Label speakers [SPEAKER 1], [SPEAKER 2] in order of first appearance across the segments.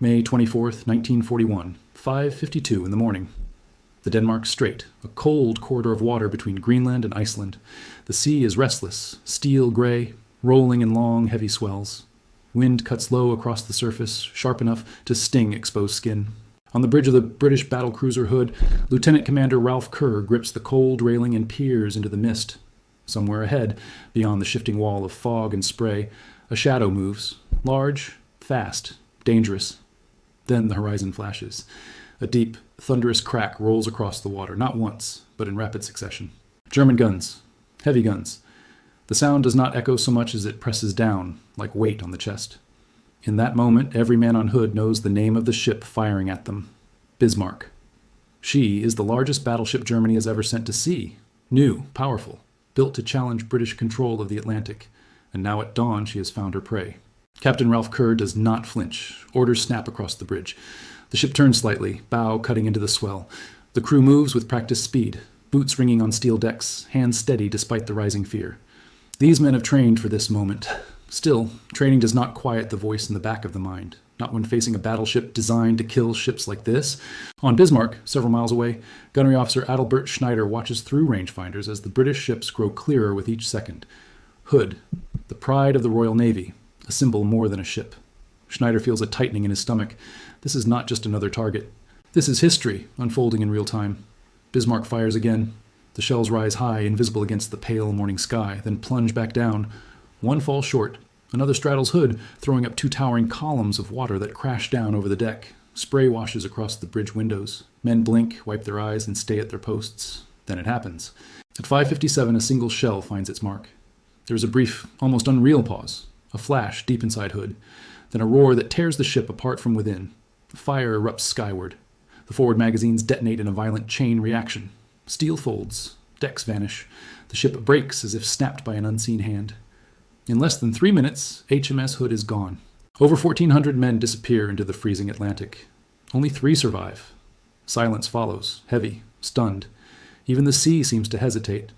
[SPEAKER 1] May 24th, 1941, 5:52 in the morning. The Denmark Strait, a cold corridor of water between Greenland and Iceland. The sea is restless, steel gray, rolling in long, heavy swells. Wind cuts low across the surface, sharp enough to sting exposed skin. On the bridge of the British battlecruiser Hood, Lieutenant Commander Ralph Kerr grips the cold railing and peers into the mist. Somewhere ahead, beyond the shifting wall of fog and spray, a shadow moves, large, fast, dangerous. Then the horizon flashes. A deep, thunderous crack rolls across the water, not once, but in rapid succession. German guns, heavy guns. The sound does not echo so much as it presses down, like weight on the chest. In that moment, every man on Hood knows the name of the ship firing at them. Bismarck. She is the largest battleship Germany has ever sent to sea. New, powerful, built to challenge British control of the Atlantic. And now at dawn she has found her prey. Captain Ralph Kerr does not flinch. Orders snap across the bridge. The ship turns slightly, bow cutting into the swell. The crew moves with practiced speed, boots ringing on steel decks, hands steady despite the rising fear. These men have trained for this moment. Still, training does not quiet the voice in the back of the mind, not when facing a battleship designed to kill ships like this. On Bismarck, several miles away, Gunnery Officer Adalbert Schneider watches through rangefinders as the British ships grow clearer with each second. Hood, the pride of the Royal Navy, a symbol more than a ship. Schneider feels a tightening in his stomach. This is not just another target. This is history unfolding in real time. Bismarck fires again. The shells rise high, invisible against the pale morning sky, then plunge back down. One falls short. Another straddles Hood, throwing up two towering columns of water that crash down over the deck. Spray washes across the bridge windows. Men blink, wipe their eyes, and stay at their posts. Then it happens. At 5:57, a single shell finds its mark. There is a brief, almost unreal pause. A flash deep inside Hood. Then a roar that tears the ship apart from within. Fire erupts skyward. The forward magazines detonate in a violent chain reaction. Steel folds. Decks vanish. The ship breaks as if snapped by an unseen hand. In less than 3 minutes, HMS Hood is gone. Over 1,400 men disappear into the freezing Atlantic. Only 3 survive. Silence follows, heavy, stunned. Even the sea seems to hesitate.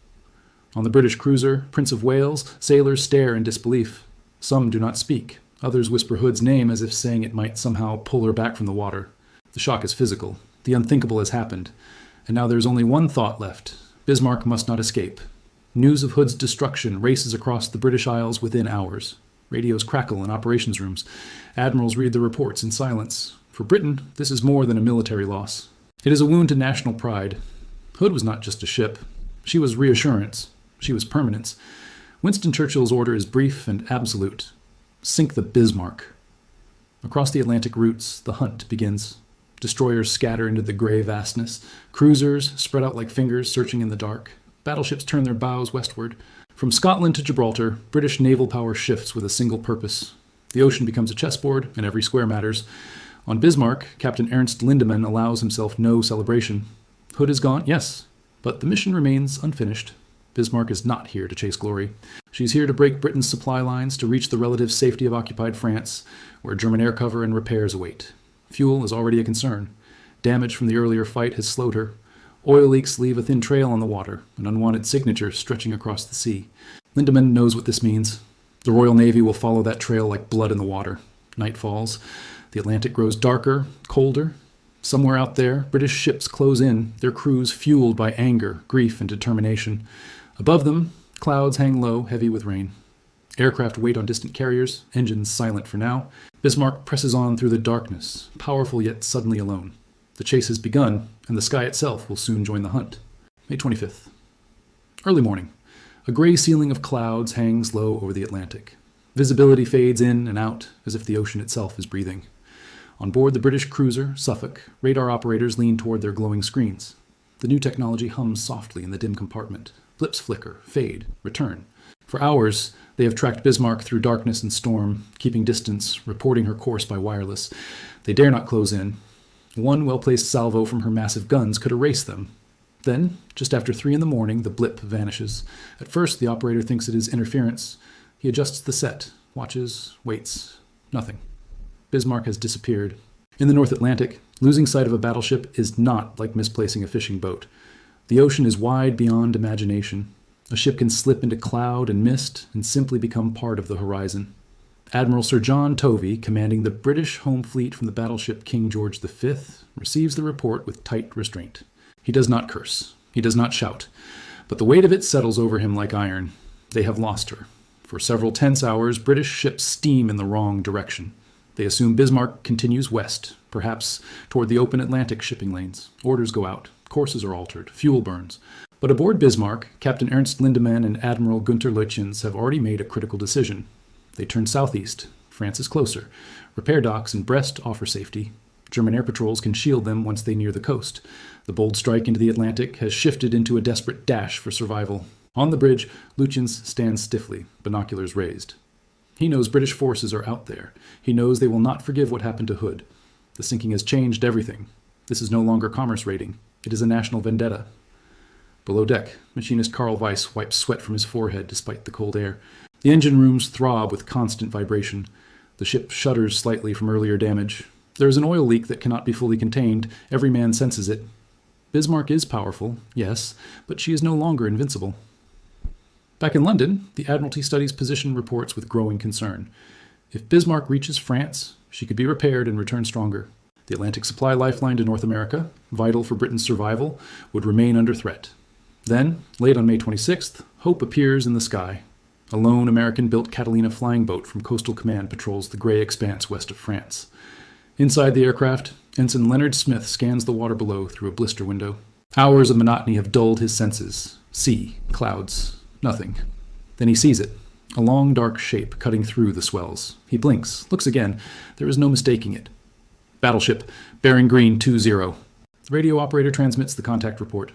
[SPEAKER 1] On the British cruiser, Prince of Wales, sailors stare in disbelief. Some do not speak. Others whisper Hood's name as if saying it might somehow pull her back from the water. The shock is physical. The unthinkable has happened. And now there is only one thought left. Bismarck must not escape. News of Hood's destruction races across the British Isles within hours. Radios crackle in operations rooms. Admirals read the reports in silence. For Britain, this is more than a military loss. It is a wound to national pride. Hood was not just a ship. She was reassurance. She was permanence. Winston Churchill's order is brief and absolute. Sink the Bismarck. Across the Atlantic routes, the hunt begins. Destroyers scatter into the gray vastness. Cruisers spread out like fingers searching in the dark. Battleships turn their bows westward. From Scotland to Gibraltar, British naval power shifts with a single purpose. The ocean becomes a chessboard, and every square matters. On Bismarck, Captain Ernst Lindemann allows himself no celebration. Hood is gone, yes, but the mission remains unfinished. Bismarck is not here to chase glory. She's here to break Britain's supply lines, to reach the relative safety of occupied France, where German air cover and repairs await. Fuel is already a concern. Damage from the earlier fight has slowed her. Oil leaks leave a thin trail on the water, an unwanted signature stretching across the sea. Lindemann knows what this means. The Royal Navy will follow that trail like blood in the water. Night falls. The Atlantic grows darker, colder. Somewhere out there, British ships close in, their crews fueled by anger, grief, and determination. Above them, clouds hang low, heavy with rain. Aircraft wait on distant carriers, engines silent for now. Bismarck presses on through the darkness, powerful yet suddenly alone. The chase has begun, and the sky itself will soon join the hunt. May 25th. Early morning. A gray ceiling of clouds hangs low over the Atlantic. Visibility fades in and out, as if the ocean itself is breathing. On board the British cruiser, Suffolk, radar operators lean toward their glowing screens. The new technology hums softly in the dim compartment. Blips flicker, fade, return. For hours, they have tracked Bismarck through darkness and storm, keeping distance, reporting her course by wireless. They dare not close in. One well-placed salvo from her massive guns could erase them. Then, just after 3 a.m, the blip vanishes. At first, the operator thinks it is interference. He adjusts the set, watches, waits. Nothing. Bismarck has disappeared. In the North Atlantic, losing sight of a battleship is not like misplacing a fishing boat. The ocean is wide beyond imagination. A ship can slip into cloud and mist and simply become part of the horizon. Admiral Sir John Tovey, commanding the British home fleet from the battleship King George V, receives the report with tight restraint. He does not curse. He does not shout. But the weight of it settles over him like iron. They have lost her. For several tense hours, British ships steam in the wrong direction. They assume Bismarck continues west, perhaps toward the open Atlantic shipping lanes. Orders go out. Courses are altered. Fuel burns. But aboard Bismarck, Captain Ernst Lindemann and Admiral Gunther Leutzschens have already made a critical decision. They turn southeast. France is closer. Repair docks in Brest offer safety. German air patrols can shield them once they near the coast. The bold strike into the Atlantic has shifted into a desperate dash for survival. On the bridge, Leutzschens stands stiffly, binoculars raised. He knows British forces are out there. He knows they will not forgive what happened to Hood. The sinking has changed everything. This is no longer commerce raiding. It is a national vendetta. Below deck, machinist Karl Weiss wipes sweat from his forehead despite the cold air. The engine rooms throb with constant vibration. The ship shudders slightly from earlier damage. There is an oil leak that cannot be fully contained. Every man senses it. Bismarck is powerful, yes, but she is no longer invincible. Back in London, the Admiralty studies position reports with growing concern. If Bismarck reaches France, she could be repaired and return stronger. The Atlantic supply lifeline to North America, vital for Britain's survival, would remain under threat. Then, late on May 26th, hope appears in the sky. A lone American-built Catalina flying boat from Coastal Command patrols the gray expanse west of France. Inside the aircraft, Ensign Leonard Smith scans the water below through a blister window. Hours of monotony have dulled his senses. Sea, clouds, nothing. Then he sees it, a long dark shape cutting through the swells. He blinks, looks again. There is no mistaking it. Battleship, bearing green 20. The radio operator transmits the contact report.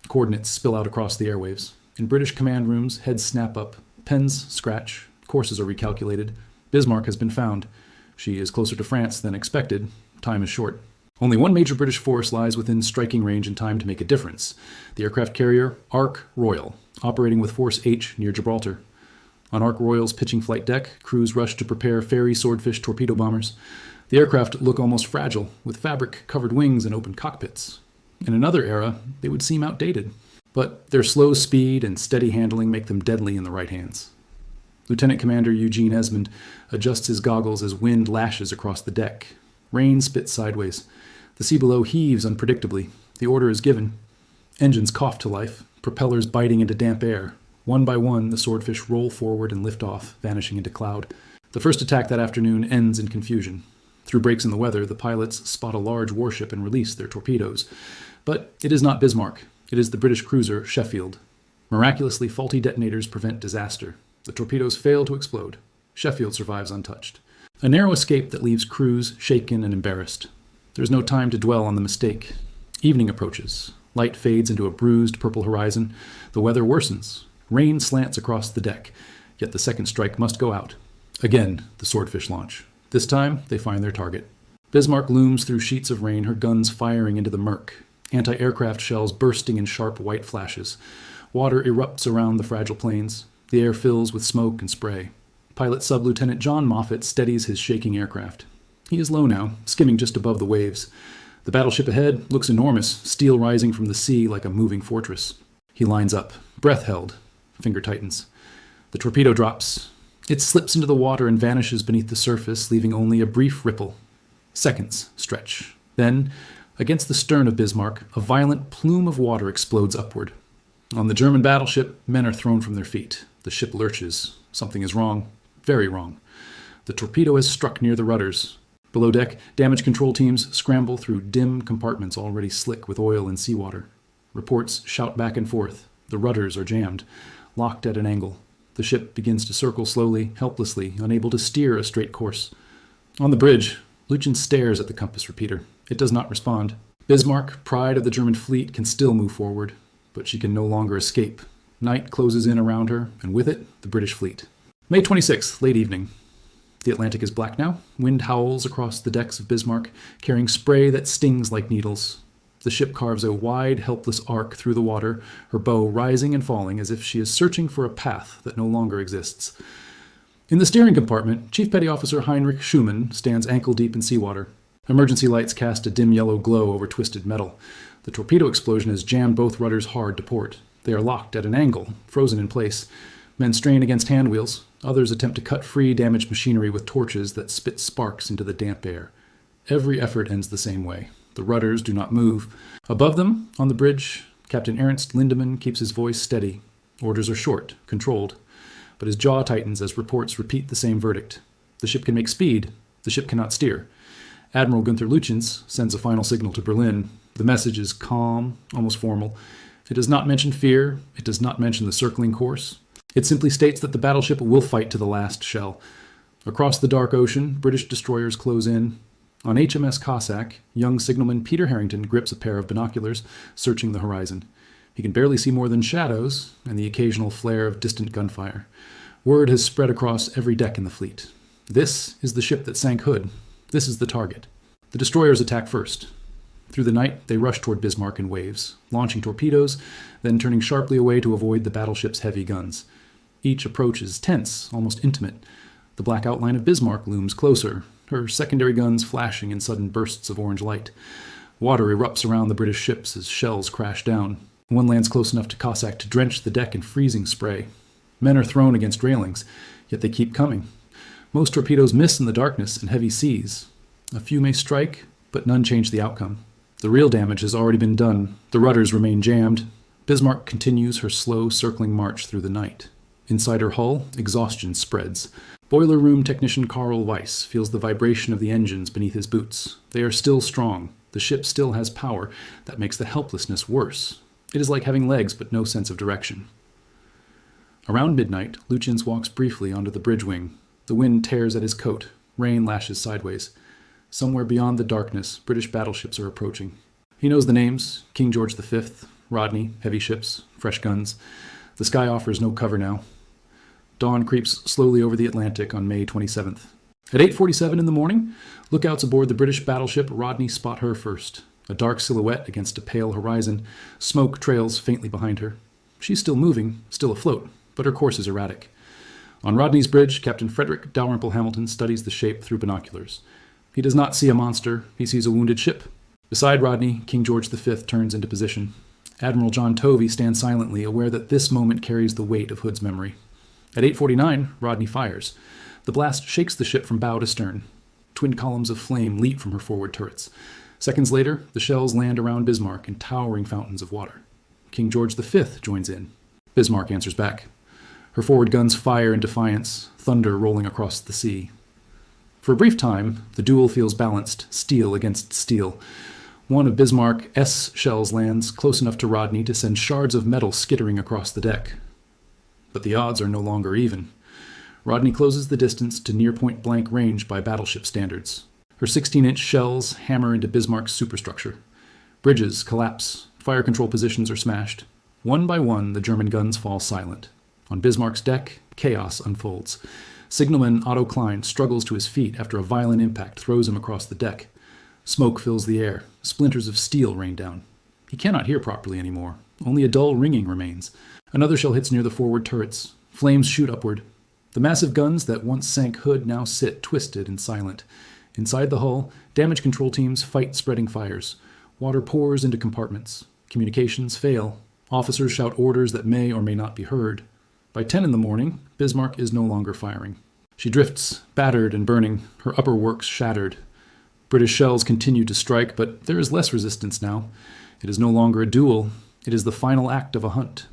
[SPEAKER 1] Coordinates spill out across the airwaves. In British command rooms, heads snap up. Pens scratch. Courses are recalculated. Bismarck has been found. She is closer to France than expected. Time is short. Only one major British force lies within striking range in time to make a difference. The aircraft carrier Ark Royal, operating with Force H near Gibraltar. On Ark Royal's pitching flight deck, crews rush to prepare Fairey Swordfish torpedo bombers. The aircraft look almost fragile, with fabric-covered wings and open cockpits. In another era, they would seem outdated. But their slow speed and steady handling make them deadly in the right hands. Lieutenant Commander Eugene Esmond adjusts his goggles as wind lashes across the deck. Rain spits sideways. The sea below heaves unpredictably. The order is given. Engines cough to life, propellers biting into damp air. One by one, the Swordfish roll forward and lift off, vanishing into cloud. The first attack that afternoon ends in confusion. Through breaks in the weather, the pilots spot a large warship and release their torpedoes. But it is not Bismarck. It is the British cruiser Sheffield. Miraculously, faulty detonators prevent disaster. The torpedoes fail to explode. Sheffield survives untouched. A narrow escape that leaves crews shaken and embarrassed. There is no time to dwell on the mistake. Evening approaches. Light fades into a bruised purple horizon. The weather worsens. Rain slants across the deck. Yet the second strike must go out. Again, the Swordfish launch. This time, they find their target. Bismarck looms through sheets of rain, her guns firing into the murk. Anti-aircraft shells bursting in sharp white flashes. Water erupts around the fragile planes. The air fills with smoke and spray. Pilot Sub-Lieutenant John Moffat steadies his shaking aircraft. He is low now, skimming just above the waves. The battleship ahead looks enormous, steel rising from the sea like a moving fortress. He lines up, breath held. Finger tightens. The torpedo drops. It slips into the water and vanishes beneath the surface, leaving only a brief ripple. Seconds stretch. Then, against the stern of Bismarck, a violent plume of water explodes upward. On the German battleship, men are thrown from their feet. The ship lurches. Something is wrong. Very wrong. The torpedo has struck near the rudders. Below deck, damage control teams scramble through dim compartments already slick with oil and seawater. Reports shout back and forth. The rudders are jammed, locked at an angle. The ship begins to circle slowly, helplessly, unable to steer a straight course. On the bridge, Leutzschens stares at the compass repeater. It does not respond. Bismarck, pride of the German fleet, can still move forward, but she can no longer escape. Night closes in around her, and with it, the British fleet. May 26th, late evening. The Atlantic is black now. Wind howls across the decks of Bismarck, carrying spray that stings like needles. The ship carves a wide, helpless arc through the water, her bow rising and falling as if she is searching for a path that no longer exists. In the steering compartment, Chief Petty Officer Heinrich Schumann stands ankle-deep in seawater. Emergency lights cast a dim yellow glow over twisted metal. The torpedo explosion has jammed both rudders hard to port. They are locked at an angle, frozen in place. Men strain against hand wheels. Others attempt to cut free damaged machinery with torches that spit sparks into the damp air. Every effort ends the same way. The rudders do not move. Above them, on the bridge, Captain Ernst Lindemann keeps his voice steady. Orders are short, controlled, but his jaw tightens as reports repeat the same verdict. The ship can make speed. The ship cannot steer. Admiral Gunther Lütjens sends a final signal to Berlin. The message is calm, almost formal. It does not mention fear. It does not mention the circling course. It simply states that the battleship will fight to the last shell. Across the dark ocean, British destroyers close in. On HMS Cossack, young signalman Peter Harrington grips a pair of binoculars, searching the horizon. He can barely see more than shadows and the occasional flare of distant gunfire. Word has spread across every deck in the fleet. This is the ship that sank Hood. This is the target. The destroyers attack first. Through the night, they rush toward Bismarck in waves, launching torpedoes, then turning sharply away to avoid the battleship's heavy guns. Each approach is tense, almost intimate. The black outline of Bismarck looms closer, her secondary guns flashing in sudden bursts of orange light. Water erupts around the British ships as shells crash down. One lands close enough to Cossack to drench the deck in freezing spray. Men are thrown against railings, yet they keep coming. Most torpedoes miss in the darkness and heavy seas. A few may strike, but none change the outcome. The real damage has already been done. The rudders remain jammed. Bismarck continues her slow, circling march through the night. Inside her hull, exhaustion spreads. Boiler room technician Karl Weiss feels the vibration of the engines beneath his boots. They are still strong. The ship still has power. That makes the helplessness worse. It is like having legs but no sense of direction. Around midnight, Lütjens walks briefly onto the bridge wing. The wind tears at his coat. Rain lashes sideways. Somewhere beyond the darkness, British battleships are approaching. He knows the names: King George V, Rodney, heavy ships, fresh guns. The sky offers no cover now. Dawn creeps slowly over the Atlantic on May 27th. At 8:47 in the morning, lookouts aboard the British battleship Rodney spot her first. A dark silhouette against a pale horizon. Smoke trails faintly behind her. She's still moving, still afloat, but her course is erratic. On Rodney's bridge, Captain Frederick Dalrymple Hamilton studies the shape through binoculars. He does not see a monster. He sees a wounded ship. Beside Rodney, King George V turns into position. Admiral John Tovey stands silently, aware that this moment carries the weight of Hood's memory. At 8:49, Rodney fires. The blast shakes the ship from bow to stern. Twin columns of flame leap from her forward turrets. Seconds later, the shells land around Bismarck in towering fountains of water. King George V joins in. Bismarck answers back. Her forward guns fire in defiance, thunder rolling across the sea. For a brief time, the duel feels balanced, steel against steel. One of Bismarck's shells lands close enough to Rodney to send shards of metal skittering across the deck. But the odds are no longer even. Rodney closes the distance to near point-blank range by battleship standards. Her 16-inch shells hammer into Bismarck's superstructure. Bridges collapse. Fire control positions are smashed. One by one, the German guns fall silent. On Bismarck's deck, chaos unfolds. Signalman Otto Klein struggles to his feet after a violent impact throws him across the deck. Smoke fills the air. Splinters of steel rain down. He cannot hear properly anymore. Only a dull ringing remains. Another shell hits near the forward turrets. Flames shoot upward. The massive guns that once sank Hood now sit twisted and silent. Inside the hull, damage control teams fight spreading fires. Water pours into compartments. Communications fail. Officers shout orders that may or may not be heard. By 10 in the morning, Bismarck is no longer firing. She drifts, battered and burning, her upper works shattered. British shells continue to strike, but there is less resistance now. It is no longer a duel. It is the final act of a hunt.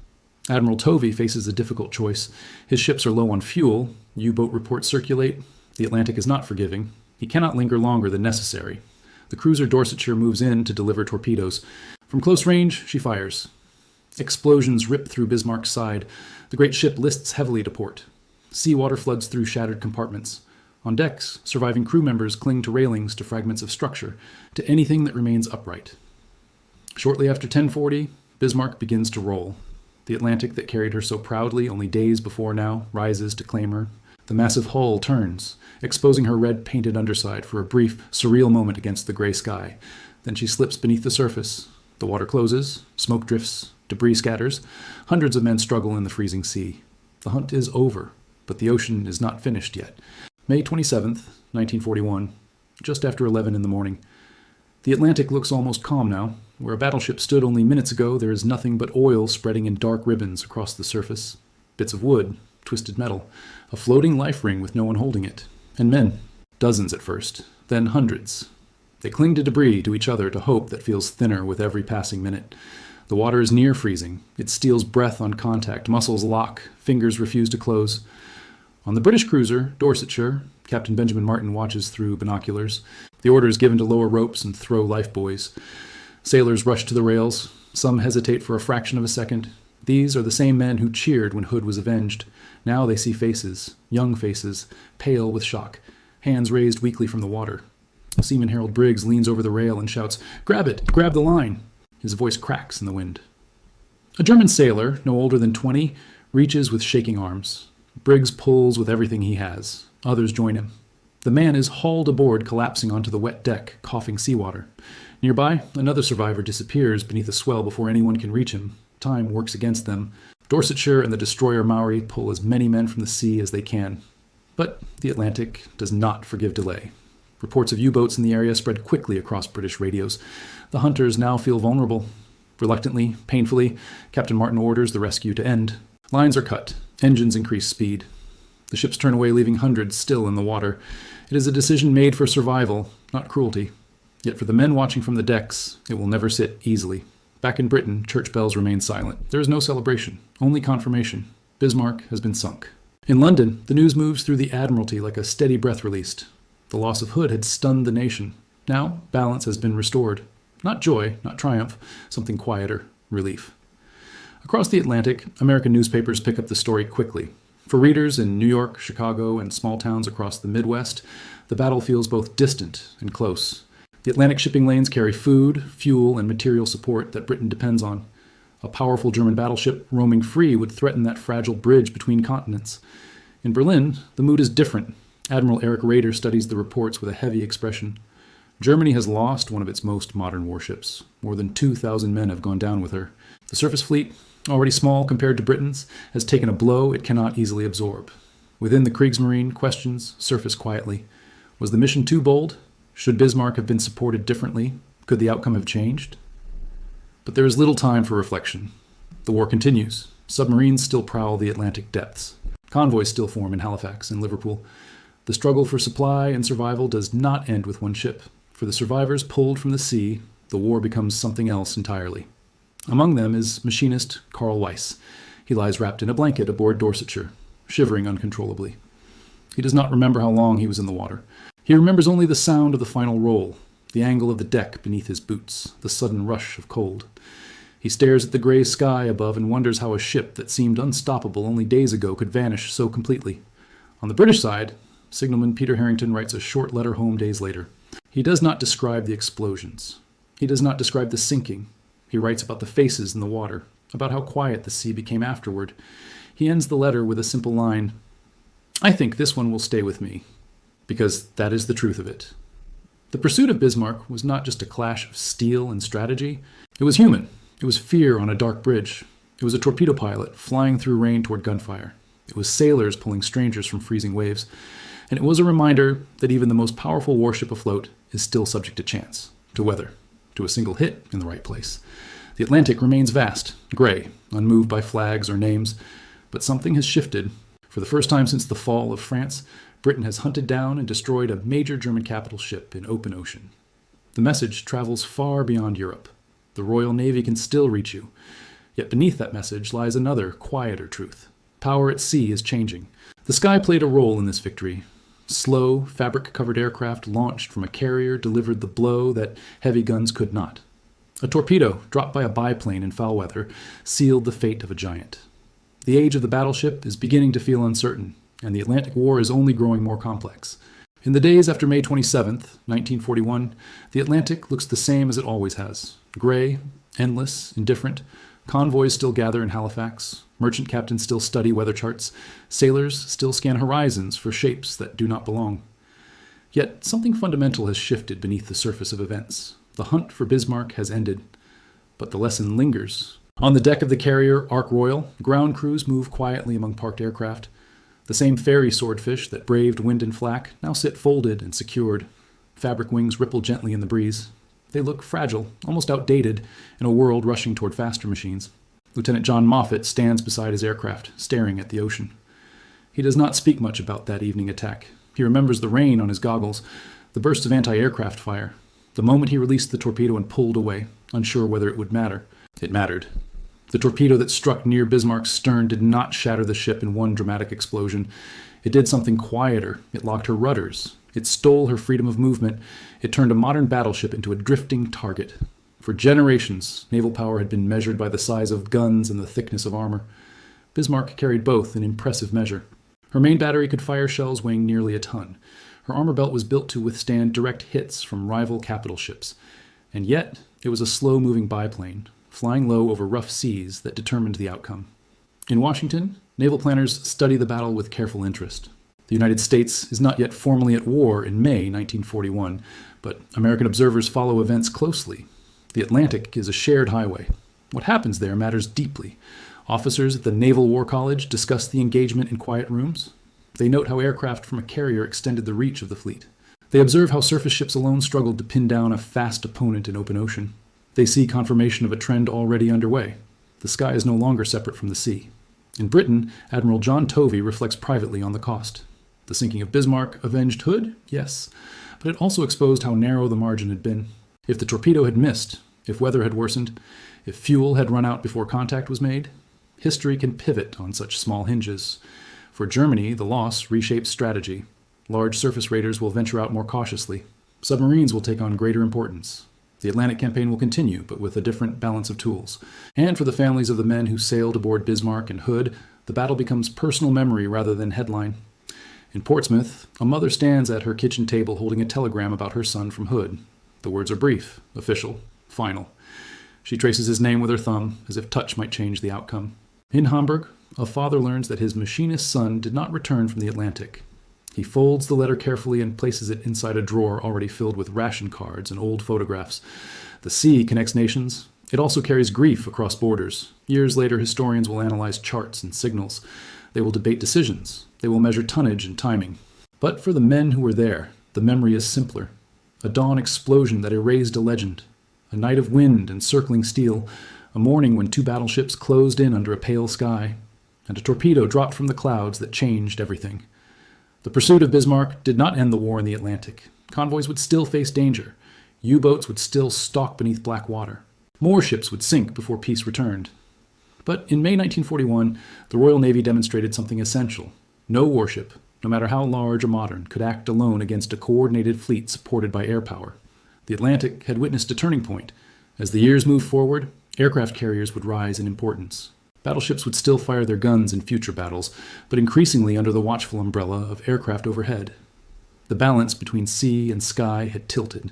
[SPEAKER 1] Admiral Tovey faces a difficult choice. His ships are low on fuel. U-boat reports circulate. The Atlantic is not forgiving. He cannot linger longer than necessary. The cruiser Dorsetshire moves in to deliver torpedoes. From close range, she fires. Explosions rip through Bismarck's side. The great ship lists heavily to port. Seawater floods through shattered compartments. On decks, surviving crew members cling to railings, to fragments of structure, to anything that remains upright. Shortly after 10:40, Bismarck begins to roll. The Atlantic that carried her so proudly only days before now rises to claim her. The massive hull turns, exposing her red-painted underside for a brief, surreal moment against the gray sky. Then she slips beneath the surface. The water closes, smoke drifts, debris scatters. Hundreds of men struggle in the freezing sea. The hunt is over, but the ocean is not finished yet. May 27th, 1941, just after 11 in the morning. The Atlantic looks almost calm now. Where a battleship stood only minutes ago, there is nothing but oil spreading in dark ribbons across the surface. Bits of wood, twisted metal, a floating life ring with no one holding it, and men, dozens at first, then hundreds. They cling to debris, to each other, to hope that feels thinner with every passing minute. The water is near freezing. It steals breath on contact, muscles lock, fingers refuse to close. On the British cruiser, Dorsetshire, Captain Benjamin Martin watches through binoculars. The order is given to lower ropes and throw lifebuoys. Sailors rush to the rails. Some hesitate for a fraction of a second. These are the same men who cheered when Hood was avenged. Now they see faces, young faces, pale with shock, hands raised weakly from the water. Seaman Harold Briggs leans over the rail and shouts, "Grab it! Grab the line!" His voice cracks in the wind. A German sailor, no older than 20, reaches with shaking arms. Briggs pulls with everything he has. Others join him. The man is hauled aboard, collapsing onto the wet deck, coughing seawater. Nearby, another survivor disappears beneath a swell before anyone can reach him. Time works against them. Dorsetshire and the destroyer Maori pull as many men from the sea as they can. But the Atlantic does not forgive delay. Reports of U-boats in the area spread quickly across British radios. The hunters now feel vulnerable. Reluctantly, painfully, Captain Martin orders the rescue to end. Lines are cut. Engines increase speed. The ships turn away, leaving hundreds still in the water. It is a decision made for survival, not cruelty. Yet for the men watching from the decks, it will never sit easily. Back in Britain, church bells remain silent. There is no celebration, only confirmation. Bismarck has been sunk. In London, the news moves through the Admiralty like a steady breath released. The loss of Hood had stunned the nation. Now, balance has been restored. Not joy, not triumph, something quieter, relief. Across the Atlantic, American newspapers pick up the story quickly. For readers in New York, Chicago, and small towns across the Midwest, the battle feels both distant and close. The Atlantic shipping lanes carry food, fuel, and material support that Britain depends on. A powerful German battleship roaming free would threaten that fragile bridge between continents. In Berlin, the mood is different. Admiral Erich Raeder studies the reports with a heavy expression. Germany has lost one of its most modern warships. More than 2,000 men have gone down with her. The surface fleet, already small compared to Britain's, has taken a blow it cannot easily absorb. Within the Kriegsmarine, questions surface quietly. Was the mission too bold? Should Bismarck have been supported differently? Could the outcome have changed? But there is little time for reflection. The war continues. Submarines still prowl the Atlantic depths. Convoys still form in Halifax and Liverpool. The struggle for supply and survival does not end with one ship. For the survivors pulled from the sea, the war becomes something else entirely. Among them is machinist Carl Weiss. He lies wrapped in a blanket aboard Dorsetshire, shivering uncontrollably. He does not remember how long he was in the water. He remembers only the sound of the final roll, the angle of the deck beneath his boots, the sudden rush of cold. He stares at the gray sky above and wonders how a ship that seemed unstoppable only days ago could vanish so completely. On the British side, signalman Peter Harrington writes a short letter home days later. He does not describe the explosions. He does not describe the sinking. He writes about the faces in the water, about how quiet the sea became afterward. He ends the letter with a simple line, "I think this one will stay with me," because that is the truth of it. The pursuit of Bismarck was not just a clash of steel and strategy. It was human. It was fear on a dark bridge. It was a torpedo pilot flying through rain toward gunfire. It was sailors pulling strangers from freezing waves. And it was a reminder that even the most powerful warship afloat is still subject to chance, to weather, to a single hit in the right place. The Atlantic remains vast, gray, unmoved by flags or names, but something has shifted. For the first time since the fall of France, Britain has hunted down and destroyed a major German capital ship in open ocean. The message travels far beyond Europe. The Royal Navy can still reach you. Yet beneath that message lies another, quieter truth. Power at sea is changing. The sky played a role in this victory. Slow, fabric-covered aircraft launched from a carrier delivered the blow that heavy guns could not. A torpedo, dropped by a biplane in foul weather, sealed the fate of a giant. The age of the battleship is beginning to feel uncertain, and the Atlantic War is only growing more complex. In the days after May 27th, 1941, the Atlantic looks the same as it always has. Gray, endless, indifferent. Convoys still gather in Halifax. Merchant captains still study weather charts. Sailors still scan horizons for shapes that do not belong. Yet something fundamental has shifted beneath the surface of events. The hunt for Bismarck has ended, but the lesson lingers. On the deck of the carrier Ark Royal, ground crews move quietly among parked aircraft. The same ferry swordfish that braved wind and flak now sit folded and secured. Fabric wings ripple gently in the breeze. They look fragile, almost outdated, in a world rushing toward faster machines. Lieutenant John Moffat stands beside his aircraft, staring at the ocean. He does not speak much about that evening attack. He remembers the rain on his goggles, the burst of anti-aircraft fire, the moment he released the torpedo and pulled away, unsure whether it would matter. It mattered. The torpedo that struck near Bismarck's stern did not shatter the ship in one dramatic explosion. It did something quieter. It locked her rudders. It stole her freedom of movement. It turned a modern battleship into a drifting target. For generations, naval power had been measured by the size of guns and the thickness of armor. Bismarck carried both in impressive measure. Her main battery could fire shells weighing nearly a ton. Her armor belt was built to withstand direct hits from rival capital ships. And yet, it was a slow-moving biplane, flying low over rough seas, that determined the outcome. In Washington, naval planners study the battle with careful interest. The United States is not yet formally at war in May 1941, but American observers follow events closely. The Atlantic is a shared highway. What happens there matters deeply. Officers at the Naval War College discuss the engagement in quiet rooms. They note how aircraft from a carrier extended the reach of the fleet. They observe how surface ships alone struggled to pin down a fast opponent in open ocean. They see confirmation of a trend already underway. The sky is no longer separate from the sea. In Britain, Admiral John Tovey reflects privately on the cost. The sinking of Bismarck avenged Hood? Yes. But it also exposed how narrow the margin had been. If the torpedo had missed, if weather had worsened, if fuel had run out before contact was made, history can pivot on such small hinges. For Germany, the loss reshaped strategy. Large surface raiders will venture out more cautiously. Submarines will take on greater importance. The Atlantic campaign will continue, but with a different balance of tools. And for the families of the men who sailed aboard Bismarck and Hood, the battle becomes personal memory rather than headline. In Portsmouth, a mother stands at her kitchen table holding a telegram about her son from Hood. The words are brief, official, final. She traces his name with her thumb, as if touch might change the outcome. In Hamburg, a father learns that his machinist's son did not return from the Atlantic. He folds the letter carefully and places it inside a drawer already filled with ration cards and old photographs. The sea connects nations. It also carries grief across borders. Years later, historians will analyze charts and signals. They will debate decisions. They will measure tonnage and timing. But for the men who were there, the memory is simpler. A dawn explosion that erased a legend. A night of wind and circling steel. A morning when two battleships closed in under a pale sky. And a torpedo dropped from the clouds that changed everything. The pursuit of Bismarck did not end the war in the Atlantic. Convoys would still face danger. U-boats would still stalk beneath black water. More ships would sink before peace returned. But in May 1941, the Royal Navy demonstrated something essential. No warship, no matter how large or modern, could act alone against a coordinated fleet supported by air power. The Atlantic had witnessed a turning point. As the years moved forward, aircraft carriers would rise in importance. Battleships would still fire their guns in future battles, but increasingly under the watchful umbrella of aircraft overhead. The balance between sea and sky had tilted.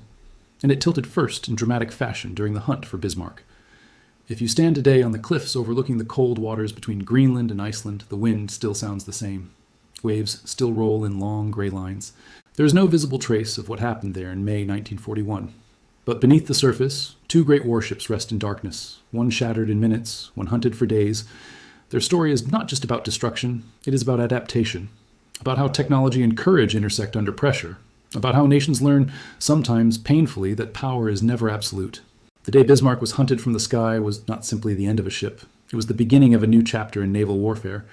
[SPEAKER 1] And it tilted first in dramatic fashion during the hunt for Bismarck. If you stand today on the cliffs overlooking the cold waters between Greenland and Iceland, the wind still sounds the same. Waves still roll in long gray lines. There is no visible trace of what happened there in May 1941. But beneath the surface, two great warships rest in darkness, one shattered in minutes, one hunted for days. Their story is not just about destruction, it is about adaptation, about how technology and courage intersect under pressure, about how nations learn, sometimes painfully, that power is never absolute. The day Bismarck was hunted from the sky was not simply the end of a ship. It was the beginning of a new chapter in naval warfare.